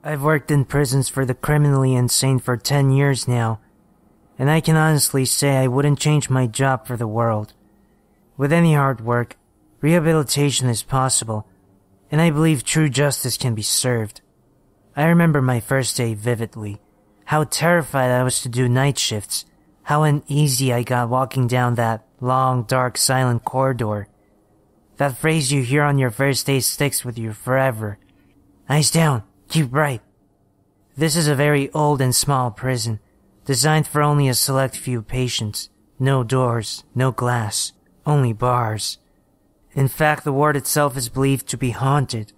I've worked in prisons for the criminally insane for 10 years now, and I can honestly say I wouldn't change my job for the world. With any hard work, rehabilitation is possible, and I believe true justice can be served. I remember my first day vividly, how terrified I was to do night shifts, how uneasy I got walking down that long, dark, silent corridor. That phrase you hear on your first day sticks with you forever. Eyes down, keep right. This is a very old and small prison, designed for only a select few patients. No doors, no glass, only bars. In fact, the ward itself is believed to be haunted.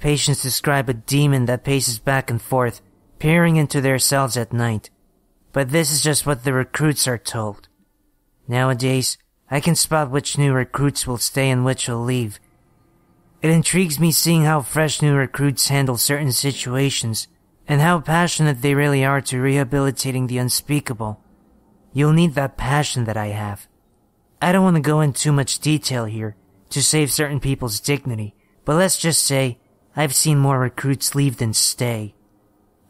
Patients describe a demon that paces back and forth, peering into their cells at night. But this is just what the recruits are told. Nowadays, I can spot which new recruits will stay and which will leave. It intrigues me seeing how fresh new recruits handle certain situations, and how passionate they really are to rehabilitating the unspeakable. You'll need that passion that I have. I don't want to go into too much detail here, to save certain people's dignity, but let's just say, I've seen more recruits leave than stay.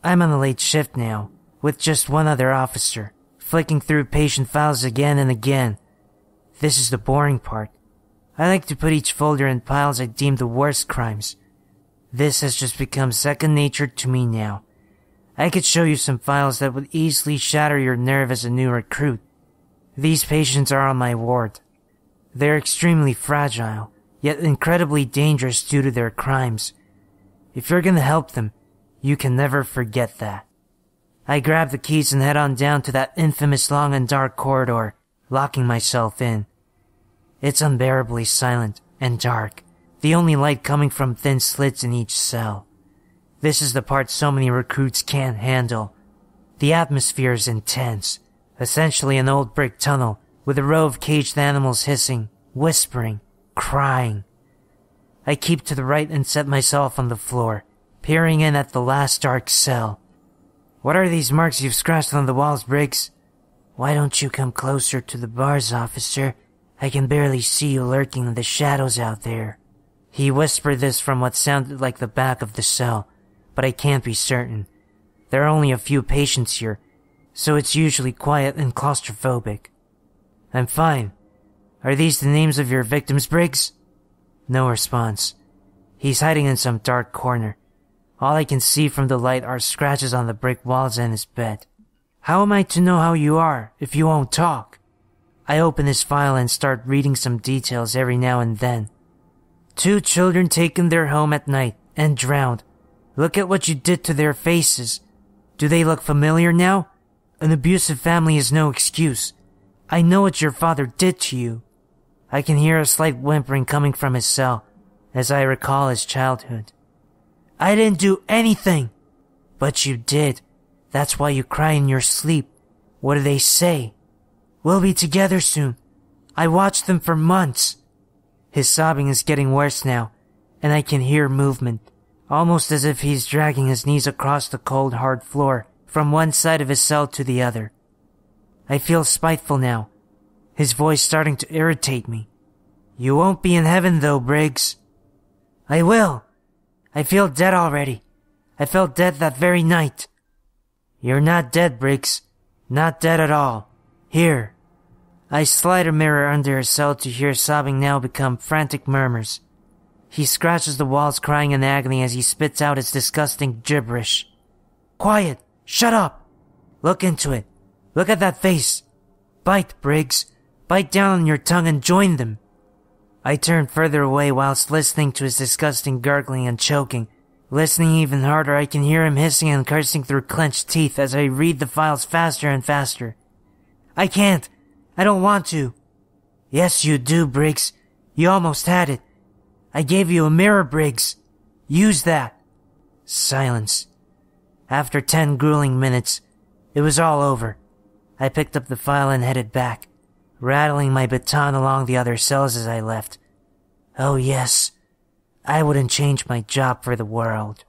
I'm on a late shift now, with just one other officer, flicking through patient files again and again. This is the boring part. I like to put each folder in piles I deem the worst crimes. This has just become second nature to me now. I could show you some files that would easily shatter your nerve as a new recruit. These patients are on my ward. They're extremely fragile, yet incredibly dangerous due to their crimes. If you're gonna help them, you can never forget that. I grab the keys and head on down to that infamous long and dark corridor, locking myself in. It's unbearably silent and dark, the only light coming from thin slits in each cell. This is the part so many recruits can't handle. The atmosphere is intense, essentially an old brick tunnel with a row of caged animals hissing, whispering, crying. I keep to the right and set myself on the floor, peering in at the last dark cell. What are these marks you've scratched on the walls, Briggs? Why don't you come closer to the bars, officer? I can barely see you lurking in the shadows out there. He whispered this from what sounded like the back of the cell, but I can't be certain. There are only a few patients here, so it's usually quiet and claustrophobic. I'm fine. Are these the names of your victims, Briggs? No response. He's hiding in some dark corner. All I can see from the light are scratches on the brick walls and his bed. How am I to know how you are if you won't talk? I open his file and start reading some details every now and then. 2 children taken their home at night and drowned. Look at what you did to their faces. Do they look familiar now? An abusive family is no excuse. I know what your father did to you. I can hear a slight whimpering coming from his cell as I recall his childhood. I didn't do anything. But you did. That's why you cry in your sleep. What do they say? We'll be together soon. I watched them for months. His sobbing is getting worse now, and I can hear movement, almost as if he's dragging his knees across the cold, hard floor from one side of his cell to the other. I feel spiteful now, his voice starting to irritate me. You won't be in heaven though, Briggs. I will. I feel dead already. I felt dead that very night. You're not dead, Briggs. Not dead at all. Here. I slide a mirror under his cell to hear sobbing now become frantic murmurs. He scratches the walls crying in agony as he spits out his disgusting gibberish. Quiet! Shut up! Look into it. Look at that face. Bite, Briggs. Bite down on your tongue and join them. I turn further away whilst listening to his disgusting gurgling and choking. Listening even harder, I can hear him hissing and cursing through clenched teeth as I read the files faster and faster. I can't. I don't want to. Yes, you do, Briggs. You almost had it. I gave you a mirror, Briggs. Use that. Silence. After 10 grueling minutes, it was all over. I picked up the file and headed back, rattling my baton along the other cells as I left. Oh yes, I wouldn't change my job for the world.